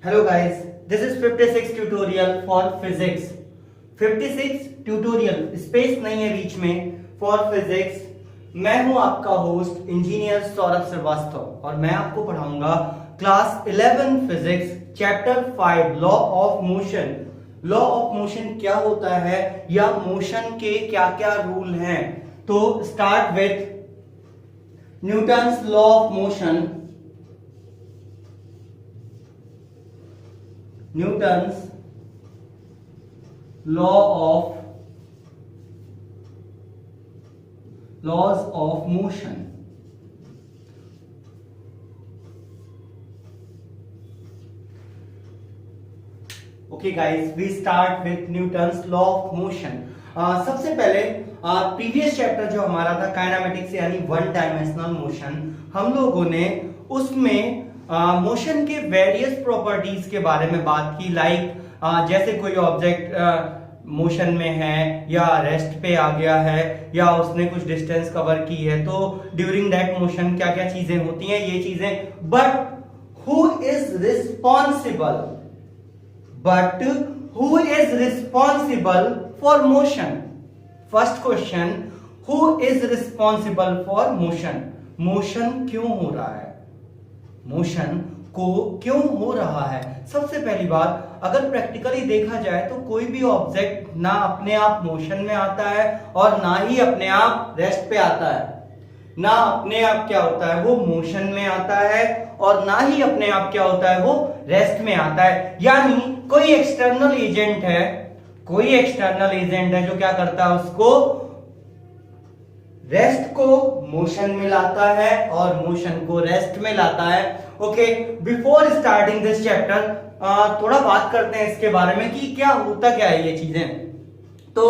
Hello guys, this is 56 tutorial for physics. 56 tutorial space नहीं है बीच में for physics. मैं हूं आपका होस्ट इंजीनियर सौरभ श्रीवास्तव और मैं आपको पढ़ाऊंगा class 11 physics chapter 5 law of motion. Law of motion क्या होता है या मोशन के क्या क्या रूल हैं. तो start with Newton's law of motion. Newton's laws of motion. Okay guys, we start with Newton's law of motion. सबसे पहले प्रीवियस चैप्टर जो हमारा था काइनेमेटिक्स यानी वन डायमेंशनल मोशन, हम लोगों ने उसमें मोशन के वेरियस प्रॉपर्टीज के बारे में बात की. लाइक जैसे कोई ऑब्जेक्ट मोशन में है या रेस्ट पे आ गया है या उसने कुछ डिस्टेंस कवर की है तो ड्यूरिंग दैट मोशन क्या क्या चीजें होती हैं ये चीजें. But who is responsible for motion. First question, who is responsible for motion. Motion क्यों हो रहा है, मोशन को क्यों हो रहा है. सबसे पहली बात, अगर प्रैक्टिकली देखा जाए तो कोई भी ऑब्जेक्ट ना अपने आप मोशन में आता है और ना ही अपने आप रेस्ट पे आता है. ना अपने आप क्या होता है वो मोशन में आता है और ना ही अपने आप क्या होता है वो रेस्ट में आता है. यानी कोई एक्सटर्नल एजेंट है जो क्या करता है उसको रेस्ट को मोशन में लाता है और मोशन को रेस्ट में लाता है. Okay, before starting this chapter थोड़ा बात करते हैं इसके बारे में कि क्या होता क्या है ये चीजें. तो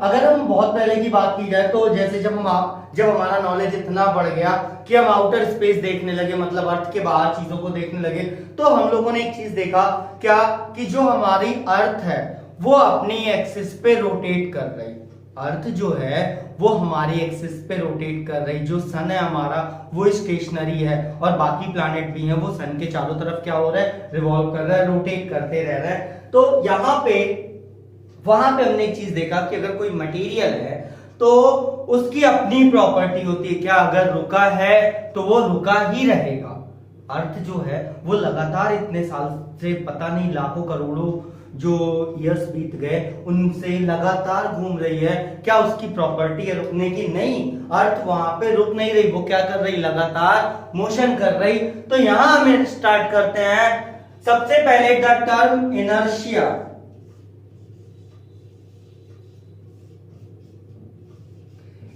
अगर हम बहुत पहले की बात की जाए तो जैसे जब हमारा नॉलेज इतना बढ़ गया कि हम आउटर स्पेस देखने लगे, मतलब अर्थ के बाहर चीजों को देखने लगे, तो हम लोगों ने एक चीज देखा क्या कि जो हमारी अर्थ है वो अपनी एक्सिस पे रोटेट कर रही. अर्थ जो है वो हमारी एक्सिस पे रोटेट कर रही. जो सन है हमारा वो स्टेशनरी है और बाकी प्लैनेट भी हैं वो सन के चारों तरफ क्या हो रहा है, रिवॉल्व कर रहा है, रोटेट करते रह रहा है. तो यहाँ पे वहां पे हमने एक चीज देखा कि अगर कोई मटेरियल है तो उसकी अपनी प्रॉपर्टी होती है. क्या अगर रुका है तो वो रुका ही रहेगा. अर्थ जो है वो लगातार इतने साल से, पता नहीं लाखों करोड़ों जो ईयर्स बीत गए उनसे लगातार घूम रही है. क्या उसकी प्रॉपर्टी है रुकने की? नहीं, अर्थ वहां पे रुक नहीं रही, वो क्या कर रही, लगातार मोशन कर रही. तो यहां हम स्टार्ट करते हैं सबसे पहले the term inertia.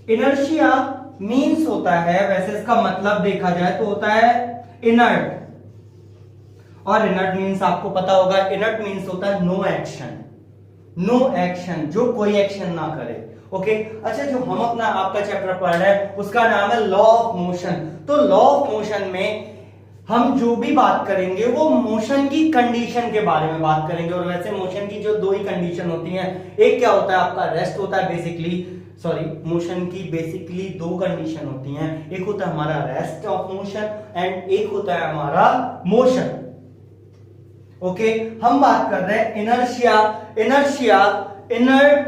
Inertia means होता है, वैसे इसका मतलब देखा जाए तो होता है इनर्ट. और इनर्ट मीन्स आपको पता होगा, इनर्ट मीन्स होता है नो एक्शन, जो कोई एक्शन ना करे. ओके, अच्छा, जो हम अपना आपका चैप्टर पढ़ रहे हैं उसका नाम है लॉ ऑफ मोशन. तो लॉ ऑफ मोशन में हम जो भी बात करेंगे वो मोशन की कंडीशन के बारे में बात करेंगे. और वैसे मोशन की जो दो ही कंडीशन होती हैं, एक क्या होता है आपका रेस्ट होता है मोशन की बेसिकली दो कंडीशन होती हैं. एक होता है हमारा रेस्ट ऑफ मोशन एंड एक होता है हमारा मोशन. ओके, हम बात कर रहे हैं इनर्शिया इनर्ट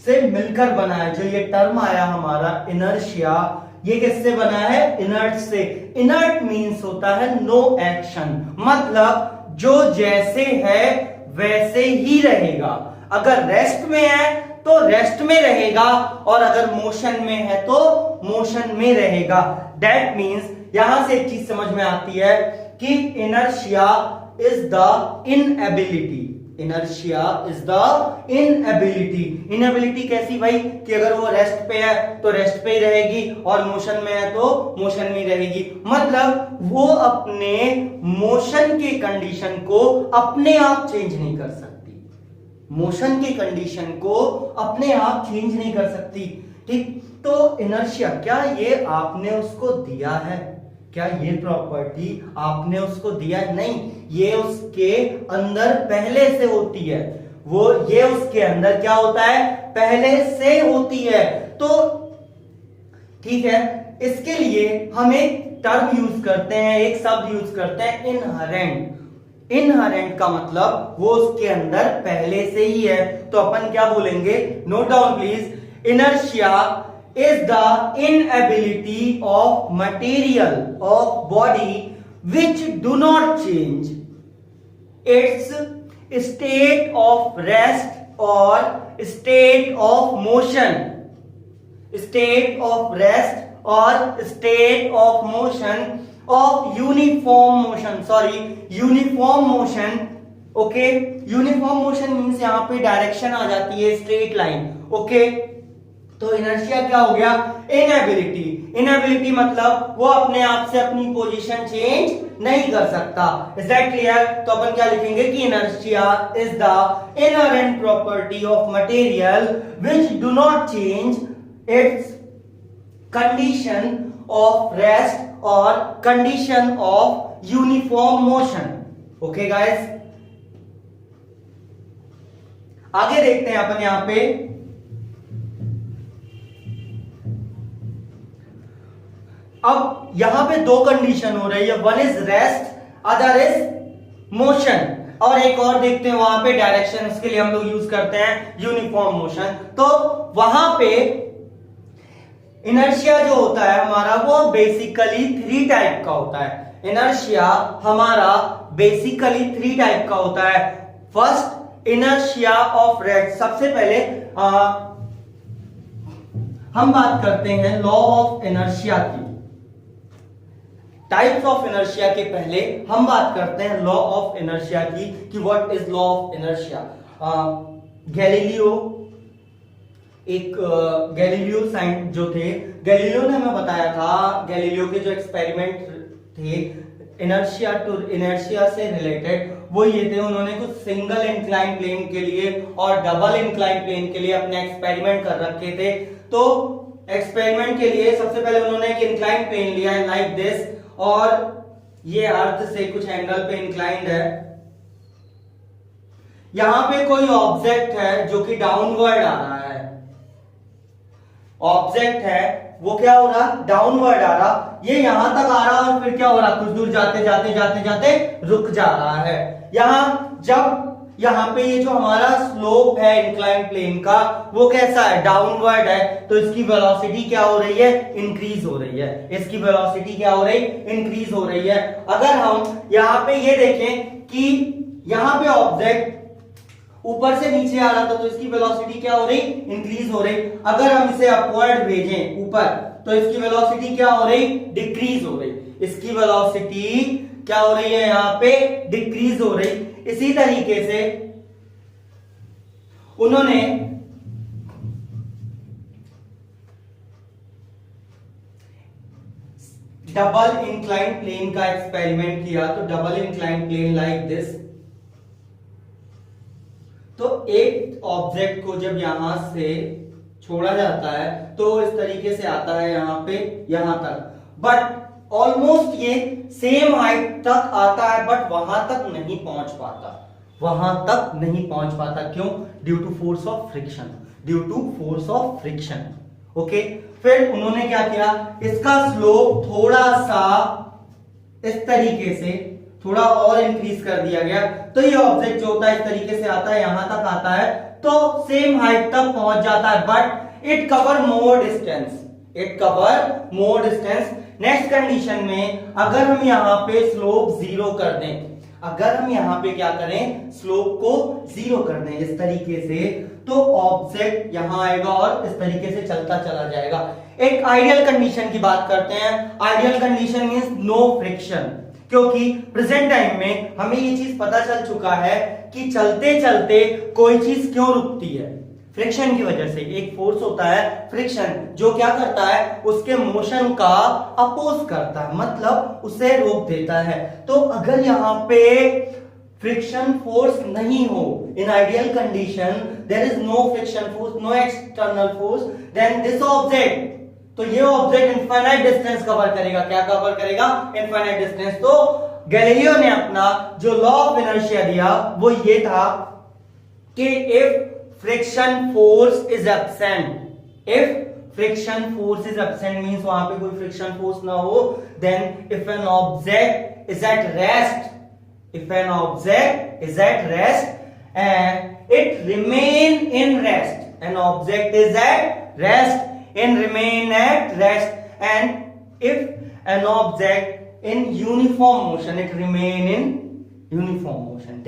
से मिलकर बना है. जो ये टर्म आया हमारा इनर्शिया, ये किससे बना है, इनर्ट से. इनर्ट मीन्स होता है नो एक्शन, मतलब जो जैसे है वैसे ही रहेगा. अगर रेस्ट में है तो रेस्ट में रहेगा और अगर मोशन में है तो मोशन में रहेगा. दैट मीन्स यहां से एक चीज समझ में आती है कि inertia is the inability. Inability कैसी भाई, कि अगर वो रेस्ट पे है तो रेस्ट पे ही रहेगी और मोशन में है तो मोशन में ही रहेगी. मतलब वो अपने मोशन के कंडीशन को अपने आप चेंज नहीं कर सकती. मोशन की कंडीशन को अपने आप चेंज नहीं कर सकती. ठीक, तो इनर्शिया क्या ये आपने उसको दिया है, क्या ये प्रॉपर्टी आपने उसको दिया है? नहीं, ये उसके अंदर पहले से होती है. ये उसके अंदर क्या होता है, पहले से होती है. तो ठीक है, इसके लिए हम एक टर्म यूज करते हैं, एक शब्द यूज करते हैं इनहेरेंट. इनहेरेंट का मतलब वो उसके अंदर पहले से ही है, तो अपन क्या बोलेंगे, note down please, inertia is the inability of material of body which do not change its state of rest और state of motion, state of rest और state of motion of uniform motion, sorry uniform motion, okay. Uniform motion means यहां पे direction आ जाती है straight line, okay. तो inertia क्या हो गया, इनएबिलिटी, इनएबिलिटी मतलब वो अपने आप से अपनी पोजीशन चेंज नहीं कर सकता। Is that clear? तो अपन क्या लिखेंगे कि inertia is the inherent property of material which do not change its condition of rest और condition of uniform motion, okay guys. आगे देखते हैं अपन यहां पे, अब यहां पे दो कंडीशन हो रही है, one is rest other is motion, और एक और देखते हैं वहां पे डायरेक्शन, उसके लिए हम लोग यूज करते हैं यूनिफॉर्म मोशन। तो वहां पे इनर्शिया जो होता है हमारा वो बेसिकली थ्री टाइप का होता है। इनर्शिया हमारा बेसिकली थ्री टाइप का होता है। फर्स्ट इनर्शिया ऑफ रेस्ट, सबसे पहले हम बात करते हैं लॉ ऑफ इनर्शिया की। टाइप्स ऑफ इनर्शिया के पहले हम बात करते हैं लॉ ऑफ इनर्शिया की कि what is law of inertia. Galileo, एक गैलीलियो साइंस जो थे, गैलीलियो ने हमें बताया था, गैलीलियो के जो एक्सपेरिमेंट थे इनर्शिया टू इनर्शिया से रिलेटेड, वो ये थे, उन्होंने कुछ सिंगल इंक्लाइन प्लेन के लिए और डबल इंक्लाइन प्लेन के लिए अपने एक्सपेरिमेंट कर रखे थे। तो एक्सपेरिमेंट के लिए सबसे पहले उन्होंने एक इंक्लाइन प्लेन लिया है लाइक दिस, और ये अर्थ से कुछ एंगल पे इंक्लाइंड है। यहां पे कोई ऑब्जेक्ट है जो कि डाउनवर्ड आ रहा है, ऑब्जेक्ट है वो क्या हो रहा, डाउनवर्ड आ रहा, ये यहां तक आ रहा और फिर क्या हो रहा, कुछ दूर जाते जाते जाते जाते रुक जा रहा है। यहां जब यहां पे ये जो हमारा स्लोप है इंक्लाइन प्लेन का वो कैसा है, डाउनवर्ड है, तो इसकी वेलोसिटी क्या हो रही है, इंक्रीज हो रही है। इसकी वेलोसिटी क्या हो रही, इंक्रीज हो रही है। अगर हम यहां पे ये देखें कि यहां पे ऑब्जेक्ट ऊपर से नीचे आ रहा था तो इसकी वेलोसिटी क्या हो रही, इंक्रीज हो रही। अगर हम इसे अपवर्ड भेजें ऊपर तो इसकी वेलोसिटी क्या हो रही, डिक्रीज हो रही। इसकी वेलोसिटी क्या हो रही है, यहां पे डिक्रीज हो रही। इसी तरीके से उन्होंने डबल इंक्लाइन प्लेन का एक्सपेरिमेंट किया, तो double incline plane like this, तो एक ऑब्जेक्ट को जब यहां से छोड़ा जाता है तो इस तरीके से आता है यहां पे यहां तक, बट ऑलमोस्ट ये सेम हाइट तक आता है, बट वहां तक नहीं पहुंच पाता, वहां तक नहीं पहुंच पाता। क्यों? Due to force of friction, due to force of friction, okay. फिर उन्होंने क्या किया, इसका स्लोप थोड़ा सा इस तरीके से थोड़ा और इंक्रीज कर दिया गया, तो ये ऑब्जेक्ट जो होता है इस तरीके से आता है, यहां तक आता है, तो सेम हाइट तक पहुंच जाता है, but it cover more distance, it cover more distance. Next condition में अगर हम यहां पे स्लोप जीरो कर दें, अगर हम यहां पे क्या करें, स्लोप को जीरो कर दें इस तरीके से, तो ऑब्जेक्ट यहां आएगा और इस तरीके से चलता चला जाएगा। एक आइडियल कंडीशन की बात करते हैं। Ideal condition means no friction, क्योंकि प्रेजेंट टाइम में हमें ये चीज पता चल चुका है कि चलते चलते कोई चीज क्यों रुकती है, फ्रिक्शन की वजह से। एक फोर्स होता है फ्रिक्शन, जो क्या करता है, उसके मोशन का अपोज करता है, मतलब उसे रोक देता है। तो अगर यहां पे फ्रिक्शन फोर्स नहीं हो, in ideal condition there is no friction force, no external force, then this object, तो ये ऑब्जेक्ट इनफाइनाइट डिस्टेंस कवर करेगा। क्या कवर करेगा? Infinite distance. तो गैलीलियो ने अपना जो लॉ ऑफ इनर्शिया दिया वो ये था कि if friction force is absent, if friction force is absent means वहां पे कोई फ्रिक्शन फोर्स ना हो, then if an object is at rest, If an object is at rest and it remain in rest. An object is at rest and remain at rest. And if an object in uniform motion, it remain in uniform motion.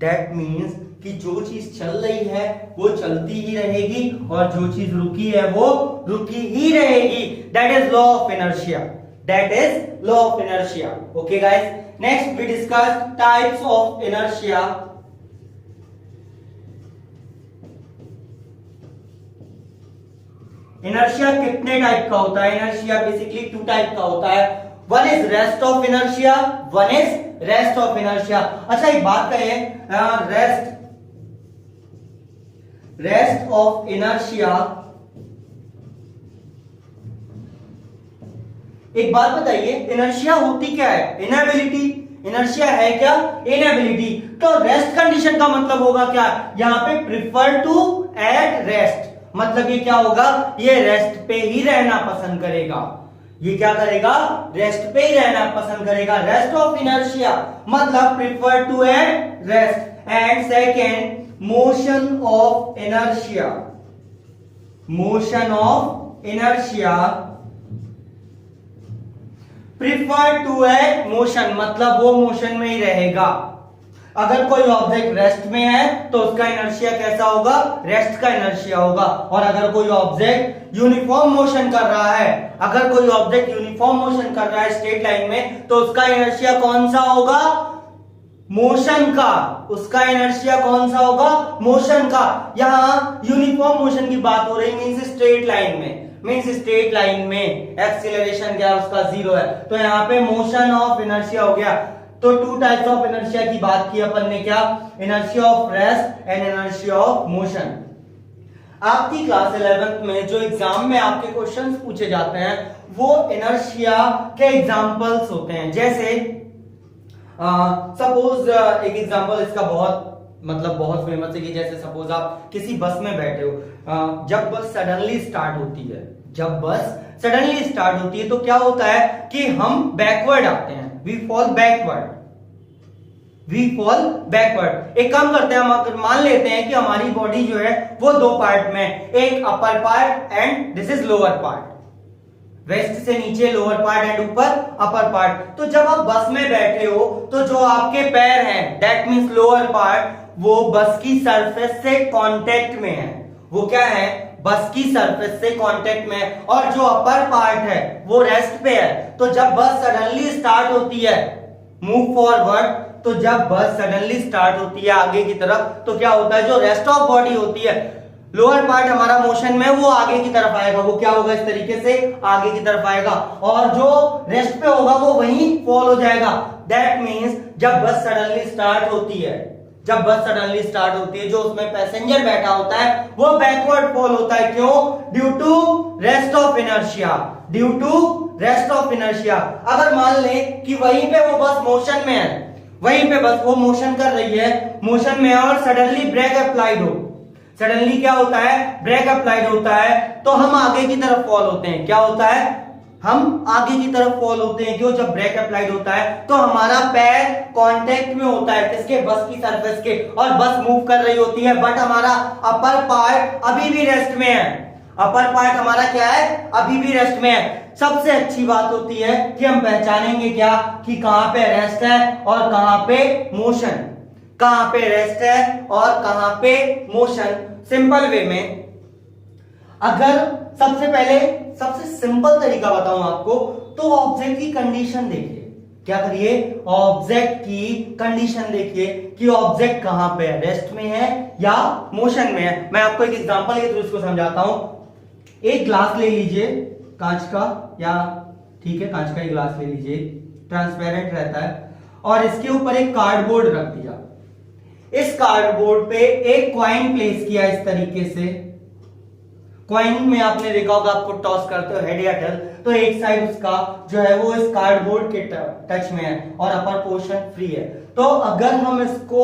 That means कि जो चीज चल रही है वो चलती ही रहेगी और जो चीज रुकी है वो रुकी ही रहेगी. That is law of inertia. That is law of inertia. Okay guys, next we discuss types of inertia. Inertia कितने टाइप का होता है? Inertia basically 2 टाइप का होता है. One is rest of inertia, one is rest of inertia. अच्छा एक बात करें, rest of inertia. एक बात बताइए, इनर्शिया होती क्या है? इनएबिलिटी. इनर्शिया है क्या? इनएबिलिटी. तो रेस्ट कंडीशन का मतलब होगा क्या? यहां पे प्रिफर टू एट रेस्ट, मतलब ये क्या होगा? ये रेस्ट पे ही रहना पसंद करेगा. ये क्या करेगा? रेस्ट पे ही रहना पसंद करेगा. रेस्ट ऑफ इनर्शिया मतलब prefer to at rest. And second, motion of inertia. Motion of inertia prefer to at motion, मतलब वो मोशन में ही रहेगा. अगर कोई ऑब्जेक्ट रेस्ट में है तो उसका इनर्शिया कैसा होगा? रेस्ट का इनर्शिया होगा. और अगर कोई ऑब्जेक्ट यूनिफॉर्म मोशन कर रहा है, अगर कोई ऑब्जेक्ट यूनिफॉर्म मोशन कर रहा है स्ट्रेट लाइन में, तो उसका इनर्शिया कौन सा होगा? मोशन का. उसका इनर्शिया कौन सा होगा? मोशन का. यहां यूनिफॉर्म मोशन की बात हो रही, मींस स्ट्रेट लाइन में. मींस स्ट्रेट लाइन में एक्सीलरेशन क्या उसका 0 है, तो यहाँ पे मोशन ऑफ इनर्शिया हो गया. तो 2 टाइप्स ऑफ इनर्शिया की बात की अपन ने, क्या? Inertia of rest and inertia of motion. आपकी क्लास 11th में जो एग्जाम में आपके क्वेश्चंस पूछे जाते हैं वो इनर्शिया के एग्जांपल्स होते हैं. जैसे सपोज एक एग्जांपल इसका बहुत फेमस है कि जैसे सपोज आप किसी बस में बैठे हो, जब बस सडनली स्टार्ट होती है, तो क्या होता है कि हम बैकवर्ड आते हैं. We fall backward. एक काम करते हैं, हम मान लेते हैं कि हमारी बॉडी जो है वो 2 पार्ट में, एक upper part and this is lower part. Waist से नीचे लोअर पार्ट एंड ऊपर अपर पार्ट. तो जब आप बस में बैठे हो तो जो आपके पैर हैं, दैट मींस लोअर पार्ट, वो बस की सरफेस से कांटेक्ट में है. वो क्या है? बस की सरफेस से कांटेक्ट में. और जो अपर पार्ट है वो रेस्ट पे है. तो जब बस सडनली स्टार्ट होती है, मूव फॉरवर्ड, तो जब बस सडनली स्टार्ट होती है आगे की तरफ, तो क्या होता है? जो रेस्ट ऑफ बॉडी होती है, लोअर पार्ट हमारा मोशन में, वो आगे की तरफ आएगा. वो क्या होगा? इस तरीके से आगे की तरफ आएगा. और जो रेस्ट पे होगा वो वहीं फॉल हो जाएगा. दैट मींस जब बस सडनली स्टार्ट होती है, जो उसमें पैसेंजर बैठा होता है वो बैकवर्ड फॉल होता है. क्यों? Due to rest of inertia. अगर मान ले कि वहीं पे वो बस मोशन में है, वहीं पे बस वो मोशन कर रही है, मोशन में, और सडनली ब्रेक अप्लाइड हो, सडनली क्या होता है? ब्रेक अप्लाइड होता है, तो हम आगे की तरफ फॉल होते हैं. क्या होता है? हम आगे की तरफ फॉल होते हैं. क्यों? जब ब्रेक अप्लाइड होता है तो हमारा पैर कांटेक्ट में होता है किसके? बस की सरफेस के, और बस मूव कर रही होती है, बट हमारा अपर पार्ट अभी भी रेस्ट में है. अपर पार्ट हमारा क्या है? अभी भी रेस्ट में है. सबसे अच्छी बात होती है कि हम पहचानेंगे क्या? कि कहां पे रेस्ट है और कहां पे मोशन. कहां पे रेस्ट है और कहां पे मोशन. सिंपल वे में, अगर सबसे सिंपल तरीका बताऊं आपको, तो ऑब्जेक्ट की कंडीशन देखिए. क्या करिए? ऑब्जेक्ट की कंडीशन देखिए कि ऑब्जेक्ट कहां पे है, रेस्ट में है या मोशन में है. मैं आपको एक एग्जांपल के थ्रू इसको समझाता हूं. एक ग्लास ले लीजिए कांच का, या ठीक है कांच का ही ग्लास ले लीजिए, ट्रांसपेरेंट रहता है, और इसके ऊपर एक कार्डबोर्ड रख दिया. इस कार्डबोर्ड पे एक कॉइन प्लेस किया इस तरीके से. कॉइन में आपने देखा होगा, आपको टॉस करते हो हेड या टेल, तो एक साइड उसका जो है वो इस कार्डबोर्ड के टच में है और अपर पोर्शन फ्री है. तो अगर हम इसको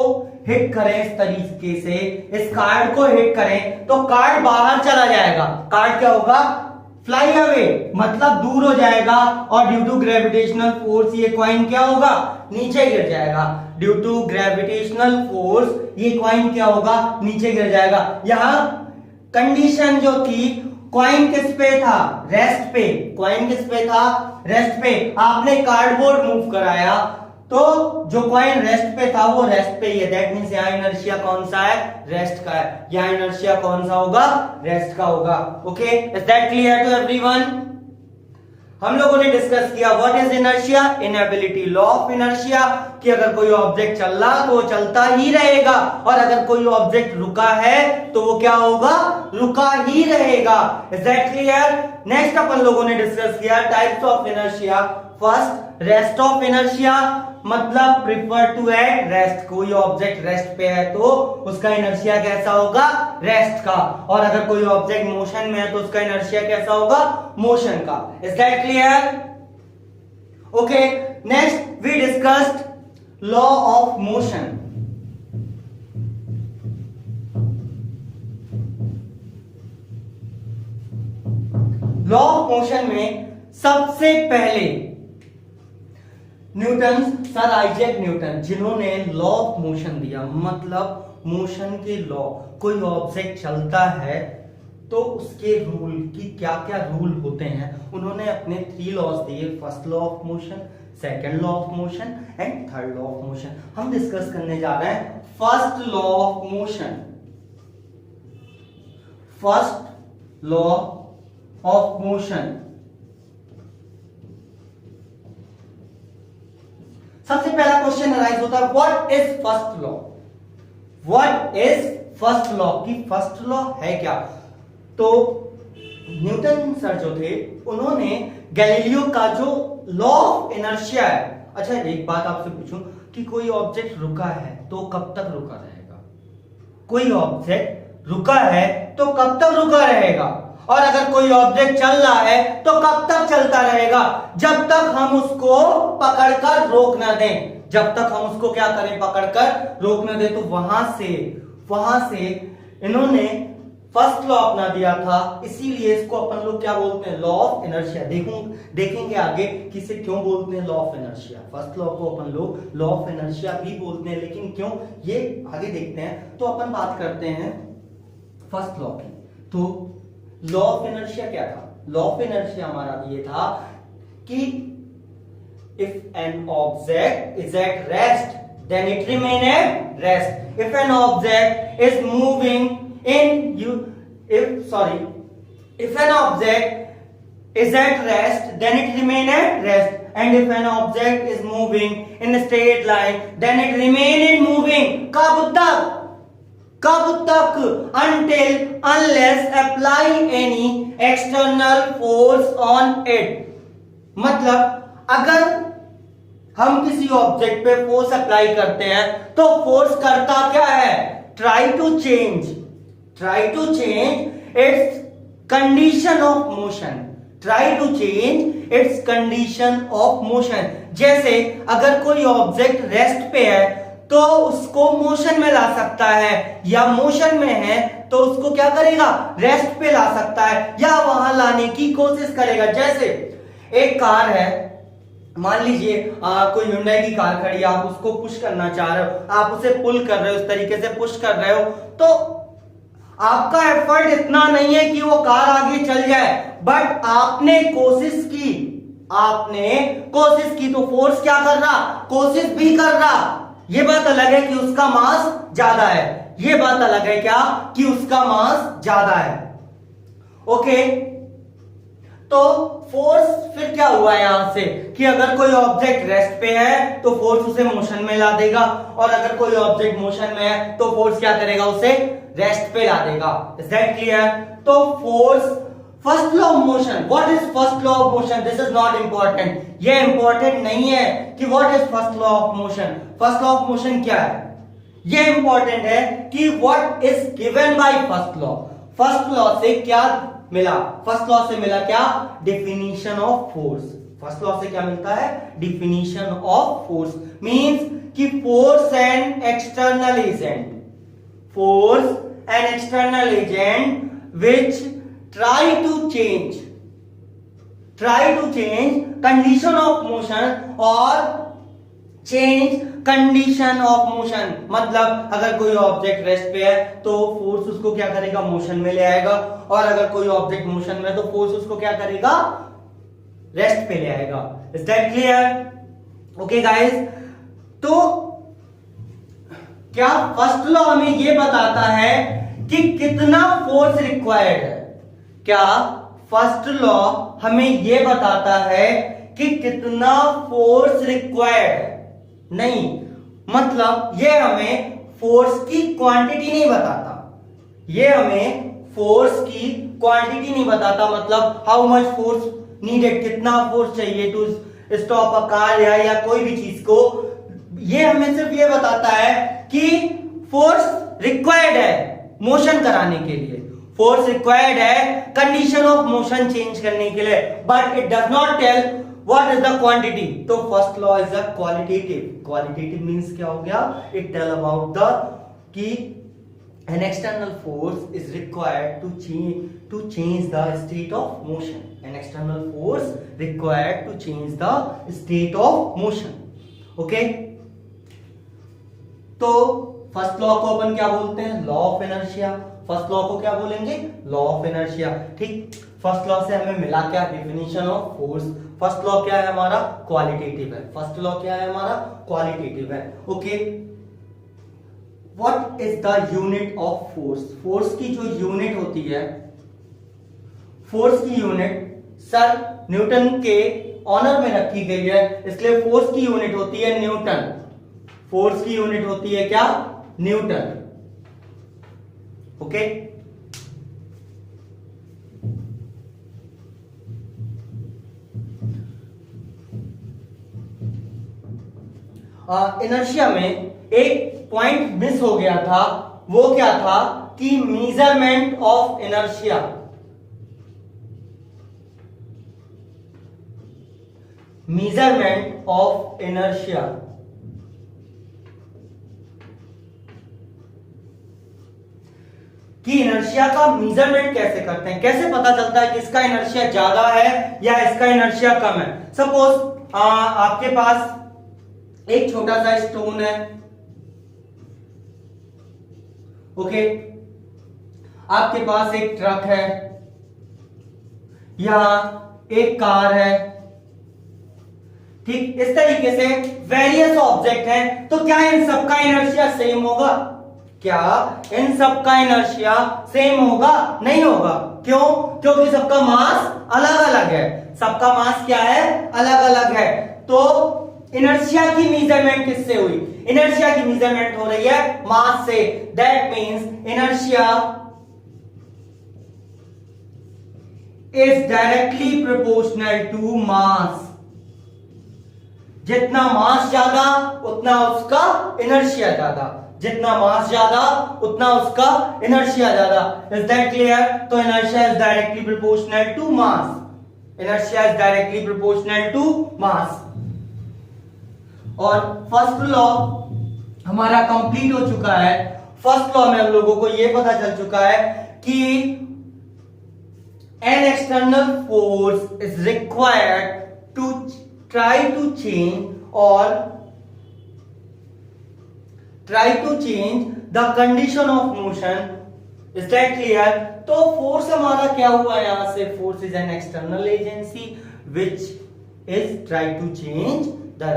हिट करें इस तरीके से, इस कार्ड को हिट करें, तो कार्ड बाहर चला जाएगा. कार्ड क्या होगा? फ्लाई अवे मतलब दूर हो जाएगा, और ड्यू टू ग्रेविटेशनल फोर्स ये कॉइन क्या होगा, नीचे गिर जाएगा। ड्यू टू ग्रेविटेशनल फोर्स ये कॉइन क्या होगा, नीचे गिर जाएगा। यहां कंडीशन जो थी, कॉइन किस पे था, रेस्ट पे। कॉइन किस पे था, रेस्ट पे। आपने कार्डबोर्ड मूव कराया तो जो कॉइन रेस्ट पे था वो रेस्ट पे ही है, दैट मींस यहां इनर्शिया कौन सा है, रेस्ट का है। यहां इनर्शिया कौन सा होगा, रेस्ट का होगा। Okay, is that clear to everyone? हम लोगों ने डिस्कस किया what is inertia, inability, law of inertia, कि अगर कोई ऑब्जेक्ट चल रहा तो वो चलता ही रहेगा, और अगर कोई ऑब्जेक्ट रुका है तो वो क्या होगा, रुका ही रहेगा। Is that clear? नेक्स्ट अपन लोगों ने डिस्कस किया types of inertia. First, rest of inertia, मतलब प्रिफर टू एट रेस्ट। कोई ऑब्जेक्ट रेस्ट पे है तो उसका इनर्शिया कैसा होगा, रेस्ट का, और अगर कोई ऑब्जेक्ट मोशन में है तो उसका इनर्शिया कैसा होगा, मोशन का। Is that clear? Okay, next we discussed law of motion. Law of motion में सबसे पहले न्यूटन, सर आइजैक न्यूटन, जिन्होंने लॉ ऑफ मोशन दिया, मतलब मोशन के लॉ। कोई ऑब्जेक्ट चलता है तो उसके रूल की क्या क्या रूल होते हैं, उन्होंने अपने 3 लॉज दिए। First law of motion, second law of motion and third law of motion. हम डिस्कस करने जा रहे हैं first law of motion. First law of motion, सबसे पहला क्वेश्चन अराइज होता है what is first law. What is first law, की फर्स्ट लॉ है क्या? तो न्यूटन सर जो थे उन्होंने गैलीलियो का जो लॉ ऑफ इनर्शिया है। अच्छा, एक बात आपसे पूछूं कि कोई ऑब्जेक्ट रुका है तो कब तक रुका रहेगा? कोई ऑब्जेक्ट रुका है तो कब तक रुका रहेगा? और अगर कोई ऑब्जेक्ट चल रहा है तो कब तक चलता रहेगा? जब तक हम उसको पकड़कर रोक ना दें। जब तक हम उसको क्या करें, पकड़कर रोक ना दें। तो वहां से इन्होंने फर्स्ट लॉ अपना दिया था, इसीलिए इसको अपन लोग क्या बोलते हैं, लॉ ऑफ इनर्शिया। देखेंगे आगे कि इसे क्यों बोलते हैं law of inertia. First law को अपन लोग लॉ ऑफ इनर्शिया भी बोलते हैं, लेकिन क्यों, ये आगे देखते हैं। तो अपन बात करते हैं फर्स्ट लॉ की। तो लॉ ऑफ इनर्शिया क्या था? लॉ ऑफ इनर्शिया हमारा ये था कि if an object is at rest then it remain at rest. If an object is moving if an object is at rest then it remain at rest, and if an object is moving in a straight line then it remain in moving. कब तक? until unless apply any external force on it. मतलब अगर हम किसी object पे force apply करते हैं तो फोर्स करता क्या है, try to change its condition of motion. Try to change its condition of motion. जैसे अगर कोई ऑब्जेक्ट रेस्ट पे है तो उसको मोशन में ला सकता है, या मोशन में है तो उसको क्या करेगा, रेस्ट पे ला सकता है, या वहां लाने की कोशिश करेगा। जैसे एक कार है, मान लीजिए कोई Hyundai की कार खड़ी है, आप उसको पुश करना चाह रहे हो, आप उसे पुल कर रहे हो, इस तरीके से पुश कर रहे हो, तो आपका एफर्ट इतना नहीं है कि वो कार आगे चल जाए, बट आपने कोशिश की तो फोर्स क्या कर रहा, कोशिश भी कर रहा। ये बात अलग है कि उसका मास ज्यादा है, ये बात अलग है क्या, कि उसका मास ज्यादा है। ओके, तो फोर्स फिर क्या हुआ यहां से, कि अगर कोई ऑब्जेक्ट रेस्ट पे है तो फोर्स उसे मोशन में ला देगा, और अगर कोई ऑब्जेक्ट मोशन में है तो फोर्स क्या करेगा, उसे रेस्ट पे ला देगा। Is that clear? तो force, first law of motion, what is first law of motion, this is not important. ये इंपॉर्टेंट नहीं है कि what is first law of motion. First law of motion क्या है, ये इंपॉर्टेंट है कि what is given by first law. First law से क्या मिला, फर्स्ट लॉ से मिला क्या, definition of force. First law से क्या मिलता है, डेफिनेशन ऑफ फोर्स। मींस कि force and external agent, force an external agent which try to change try to change condition of motion और चेंज कंडीशन ऑफ मोशन, मतलब अगर कोई object rest पे है तो फोर्स उसको क्या करेगा, मोशन में ले आएगा, और अगर कोई ऑब्जेक्ट मोशन में है तो फोर्स उसको क्या करेगा, रेस्ट पे ले आएगा। Is that clear? Okay guys, तो क्या फर्स्ट लॉ हमें ये बताता है कि कितना फोर्स रिक्वायर्ड है? क्या फर्स्ट लॉ हमें यह बताता है कि कितना फोर्स रिक्वायर्ड है? नहीं, मतलब यह हमें फोर्स की क्वांटिटी नहीं बताता, यह हमें फोर्स की क्वांटिटी नहीं बताता, मतलब हाउ मच फोर्स नीडेड, कितना फोर्स चाहिए टू स्टॉप अ कार या कोई भी चीज को। यह हमें सिर्फ यह बताता है कि फोर्स रिक्वायर्ड है मोशन कराने के लिए, फोर्स रिक्वायर्ड है कंडीशन ऑफ मोशन चेंज करने के लिए, but it does not tell what is the quantity. तो first law is the qualitative. Qualitative means क्या हो गया, इट टेल अबाउट द कि an external force is required to change the state of motion. An external force required to change the state of motion. Okay? तो first law को अपन क्या बोलते हैं, law of inertia. First law को क्या बोलेंगे, law of inertia. ठीक, first law से हमें मिला क्या, definition of force. First law क्या है हमारा, क्वालिटेटिव है। फर्स्ट लॉ क्या है हमारा, क्वालिटेटिव है। Okay, what is the unit of force? Force की जो यूनिट होती है, फोर्स की यूनिट सर न्यूटन के ऑनर में रखी गई है, इसलिए फोर्स की यूनिट होती है न्यूटन। फोर्स की यूनिट होती है क्या, न्यूटन। ओके, इनर्शिया में एक पॉइंट मिस हो गया था, वो क्या था कि measurement of inertia. Measurement of inertia कि इनर्शिया का मेजरमेंट कैसे करते हैं, कैसे पता चलता है कि इसका इनर्शिया ज्यादा है या इसका इनर्शिया कम है। सपोज आपके पास एक छोटा सा स्टोन है, ओके, आपके पास एक ट्रक है या एक कार है, ठीक, इस तरीके से वेरियस ऑब्जेक्ट हैं, तो क्या इन सबका इनर्शिया सेम होगा? क्या इन सबका इनर्शिया सेम होगा? नहीं होगा। क्यों? क्योंकि सबका मास अलग अलग है। सबका मास क्या है, अलग अलग है। तो इनर्शिया की मेजरमेंट किससे हुई? इनर्शिया की मेजरमेंट हो रही है मास से। That means inertia is directly proportional to mass. जितना मास ज्यादा उतना उसका इनर्शिया ज्यादा, जितना मास ज्यादा उतना उसका इनर्शिया ज्यादा। Is that clear? तो inertia is directly proportional to mass. Inertia is directly proportional to mass. और फर्स्ट लॉ हमारा कंप्लीट हो चुका है। फर्स्ट लॉ में हम लोगों को यह पता चल चुका है कि an external force is required to try to change the condition of motion. Is that clear? तो फोर्स हमारा क्या हुआ यहां से, force is an external agency which is try to change the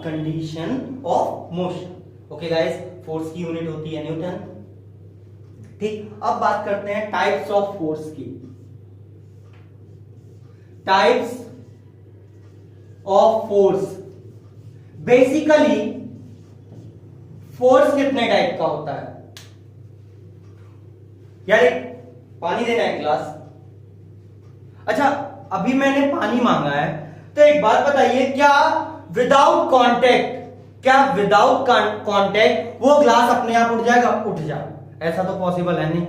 condition of motion. Okay guys, force की unit होती है Newton. ठीक, अब बात करते हैं टाइप्स ऑफ फोर्स की। Types of force, basically force कितने टाइप का होता है? यार पानी देना है ग्लास। अच्छा, अभी मैंने पानी मांगा है, तो एक बात बताइए, क्या विदाउट कांटेक्ट वो ग्लास अपने आप उठ जाएगा? उठ जा, ऐसा तो पॉसिबल है नहीं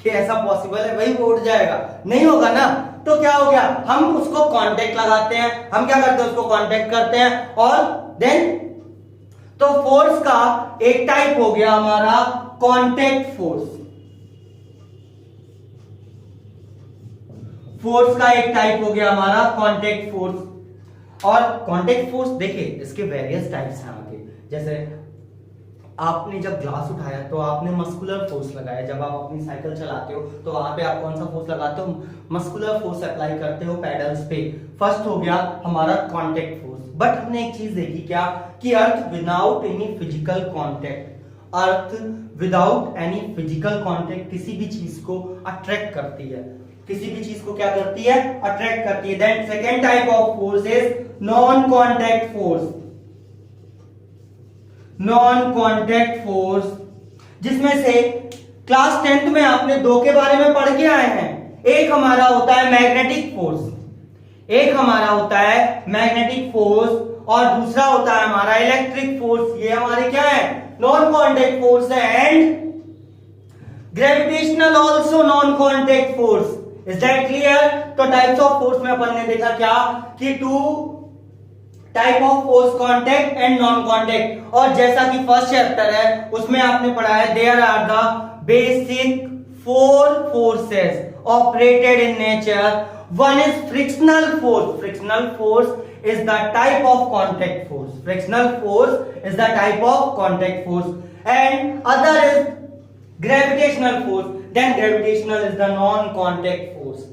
कि ऐसा पॉसिबल है भाई वो उठ जाएगा, नहीं होगा ना। तो क्या हो गया, हम उसको कांटेक्ट लगाते हैं, हम क्या करते हैं, उसको कांटेक्ट करते हैं, और देन तो फोर्स का एक टाइप हो गया हमारा कांटेक्ट फोर्स। फोर्स का एक टाइप हो गया हमारा कांटेक्ट फोर्स। और कांटेक्ट फोर्स देखिए इसके वेरियस टाइप्स हैं आगे। जैसे आपने जब ग्लास उठाया तो आपने मस्कुलर फोर्स लगाया, जब आप अपनी साइकिल चलाते हो तो वहां पे आप कौन सा फोर्स लगाते हो, मस्कुलर फोर्स अप्लाई करते हो पेडल्स पे। फर्स्ट हो गया हमारा कांटेक्ट फोर्स। बट हमने एक चीज देखी क्या कि अर्थ विदाउट एनी फिजिकल कांटेक्ट, अर्थ विदाउट एनी फिजिकल कांटेक्ट किसी भी चीज को अट्रैक्ट करती है, किसी भी चीज को क्या करती है, अट्रैक्ट करती है। Then second type of force is non contact force. Non contact force जिसमें से क्लास 10th में आपने दो के बारे में पढ़ के आए हैं। एक हमारा होता है मैग्नेटिक फोर्स, एक हमारा होता है मैग्नेटिक फोर्स, और दूसरा होता है हमारा इलेक्ट्रिक फोर्स। ये हमारे क्या है, नॉन कांटेक्ट फोर्स है। And gravitational also non contact force. Is that clear? तो टाइप्स ऑफ फोर्स में अपन ने देखा क्या कि two type of force, contact and non contact. और जैसा कि फर्स्ट चैप्टर है उसमें आपने पढ़ा है there are the basic four forces operated in nature. One is frictional force. Frictional force is the type of contact force. Frictional force is the type of contact force. And other is gravitational force. Then gravitational is the non contact force.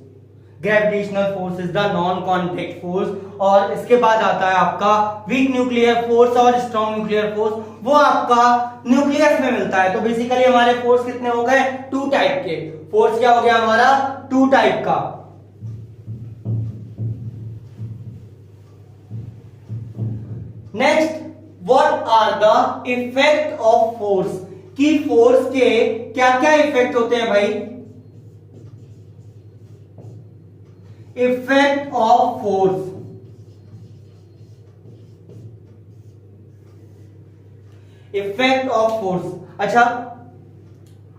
Gravitational force is the non contact force. और इसके बाद आता है आपका weak nuclear force और strong nuclear force, वो आपका nucleus में मिलता है। तो बेसिकली हमारे फोर्स कितने हो गए, टू टाइप के। फोर्स क्या हो गया हमारा, टू टाइप का। Next, what are the effect of force, कि फोर्स के क्या क्या इफेक्ट होते हैं भाई। Effect of force, effect of force. अच्छा,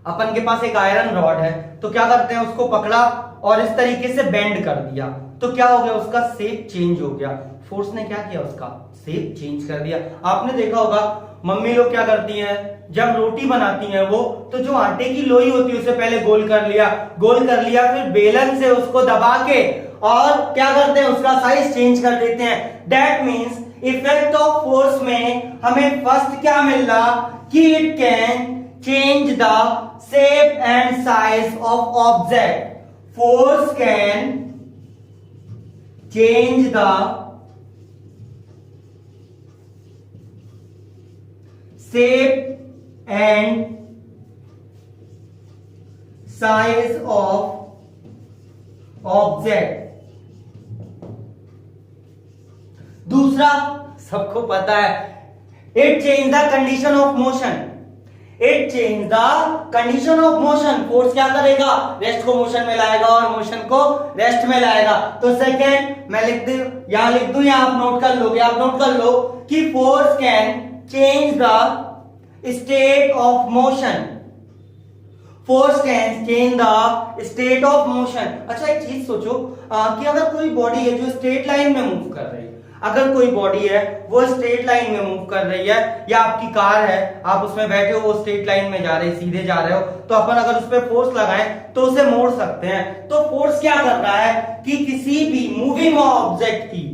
अपन के पास एक आयरन रॉड है तो क्या करते हैं, उसको पकड़ा और इस तरीके से बेंड कर दिया तो क्या हो गया, उसका शेप चेंज हो गया। फोर्स ने क्या किया, उसका शेप चेंज कर दिया। आपने देखा होगा मम्मी लोग क्या करती हैं, जब रोटी बनाती हैं वो, तो जो आटे की लोई होती है उसे पहले गोल कर लिया, फिर बेलन से उसको दबा के और क्या करते हैं, उसका साइज चेंज कर देते हैं। That means effect of force में हमें फर्स्ट क्या मिल रहा कि it can change the shape and size of object. Force can change the shape and size of object। दूसरा सबको पता है, it change the condition of motion। it change the condition of motion। Force क्या करेगा, rest को motion में लाएगा और मोशन को रेस्ट में लाएगा। तो सेकेंड मैं लिख दू, यहां लिख दू या आप नोट कर लोगे, आप नोट कर लो कि force can change the state of motion। Force can change the state of motion. अच्छा एक चीज सोचो कि अगर कोई बॉडी है जो स्ट्रेट लाइन में मूव कर रही है, अगर कोई बॉडी है वो स्ट्रेट लाइन में मूव कर रही है, या आपकी कार है आप उसमें बैठे हो वो स्ट्रेट लाइन में जा रही, सीधे जा रहे हो, तो अपन अगर उस पर फोर्स लगाएं तो उसे मोड़ सकते हैं। तो फोर्स क्या कर रहा है कि किसी भी मूविंग ऑब्जेक्ट की,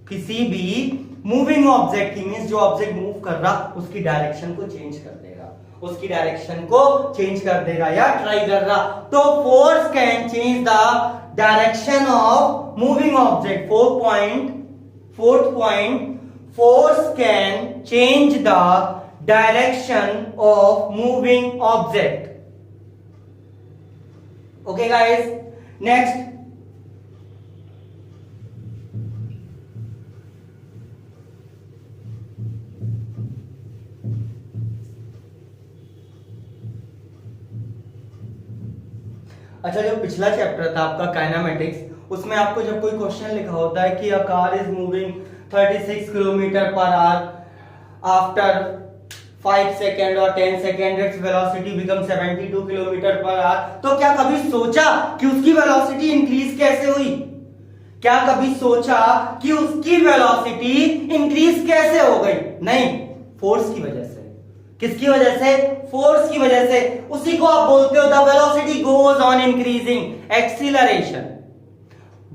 किसी भी मूविंग ऑब्जेक्ट की मींस जो ऑब्जेक्ट मूव कर रहा उसकी डायरेक्शन को चेंज कर देगा, उसकी डायरेक्शन को चेंज कर देगा या ट्राई कर रहा। तो force can change the direction of moving object. Fourth point, force can change the direction of moving object. Okay guys, next अच्छा, जो पिछला चैप्टर था आपका काइनेमेटिक्स, उसमें आपको जब कोई क्वेश्चन लिखा होता है कि a car is moving 36 kilometre per hour after 5 second और 10 second its velocity become 72 kilometre per hour, तो क्या कभी सोचा कि उसकी वेलोसिटी इंक्रीज कैसे हुई? क्या कभी सोचा कि उसकी वेलोसिटी इंक्रीज कैसे हो गई? नहीं, फोर्स की वजह से। किसकी वजह से? फोर्स की वजह से। उसी को आप बोलते हो the velocity goes on increasing, acceleration.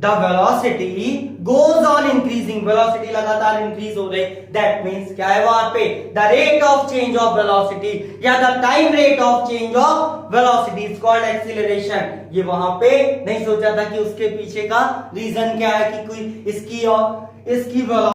The velocity goes on increasing, velocity लगातार इंक्रीज हो रही, दैट मींस क्या है वहां पे, the rate of change of velocity या the time rate of change of velocity is called acceleration. ये वहां पे नहीं सोचा था कि उसके पीछे का रीजन क्या है कि कोई इसकी